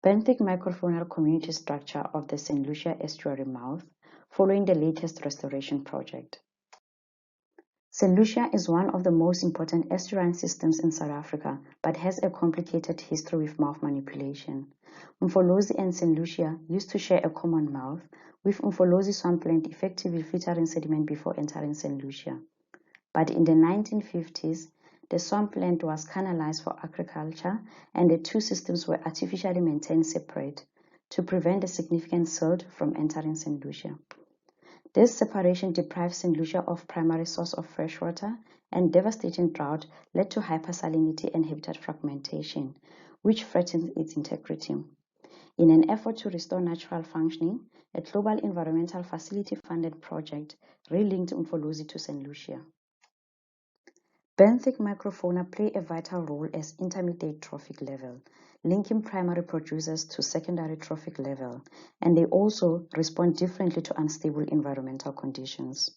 Benthic macrofaunal community structure of the St Lucia estuary mouth following the latest restoration project. St Lucia is one of the most important estuarine systems in South Africa, but has a complicated history with mouth manipulation. Umfolozi and St Lucia used to share a common mouth, with Umfolozi swampland effectively filtering sediment before entering St Lucia. But in the 1950s, the swampland was canalized for agriculture, and the two systems were artificially maintained separate to prevent the significant silt from entering St Lucia. This separation deprived St Lucia of primary source of fresh water, and devastating drought led to hypersalinity and habitat fragmentation, which threatened its integrity. In an effort to restore natural functioning, a global environmental facility-funded project relinked Umfolozi to St Lucia. Benthic macrofauna play a vital role as intermediate trophic level, linking primary producers to secondary trophic level, and they also respond differently to unstable environmental conditions.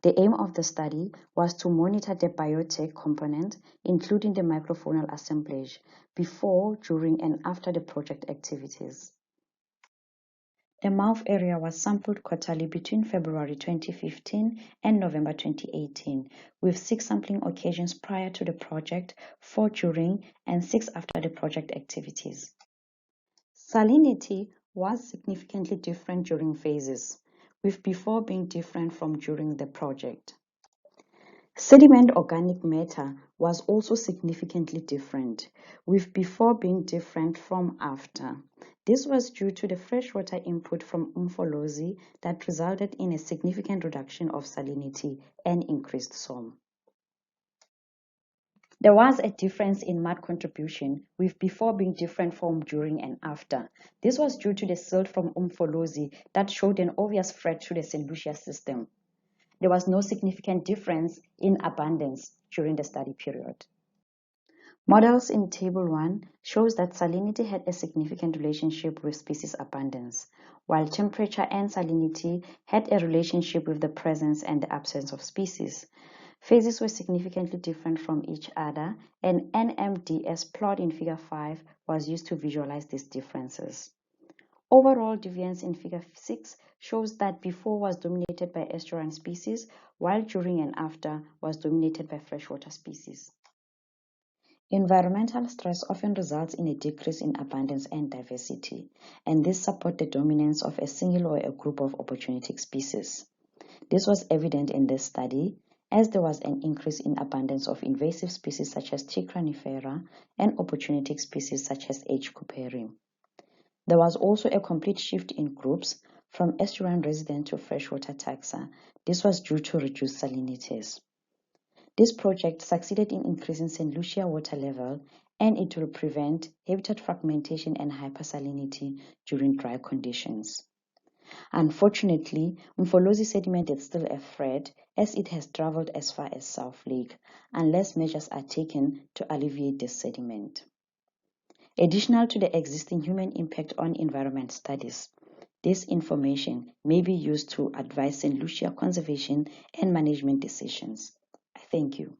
The aim of the study was to monitor the biotic component, including the macrofaunal assemblage, before, during, and after the project activities. The mouth area was sampled quarterly between February 2015 and November 2018, with 6 sampling occasions prior to the project, 4 during, and 6 after the project activities. Salinity was significantly different during phases, with before being different from during the project. Sediment organic matter was also significantly different, with before being different from after. This was due to the freshwater input from Umfolozi that resulted in a significant reduction of salinity and increased SOM. There was a difference in mud contribution, with before being different from during and after. This was due to the silt from Umfolozi that showed an obvious threat to the St Lucia system. There was no significant difference in abundance during the study period. Models in Table 1 shows that salinity had a significant relationship with species abundance, while temperature and salinity had a relationship with the presence and the absence of species. Phases were significantly different from each other, and NMDS plot in Figure 5 was used to visualize these differences. Overall deviance in Figure 6 shows that before was dominated by estuarine species, while during and after was dominated by freshwater species. Environmental stress often results in a decrease in abundance and diversity, and this supports the dominance of a single or a group of opportunistic species. This was evident in this study, as there was an increase in abundance of invasive species such as T. cranifera and opportunistic species such as H. cooperi. There was also a complete shift in groups from estuarine resident to freshwater taxa. This was due to reduced salinities. This project succeeded in increasing St. Lucia water level, and it will prevent habitat fragmentation and hypersalinity during dry conditions. Unfortunately, Umfolozi sediment is still a threat as it has traveled as far as South Lake, unless measures are taken to alleviate this sediment. Additional to the existing human impact on environment studies, this information may be used to advise St. Lucia conservation and management decisions. Thank you.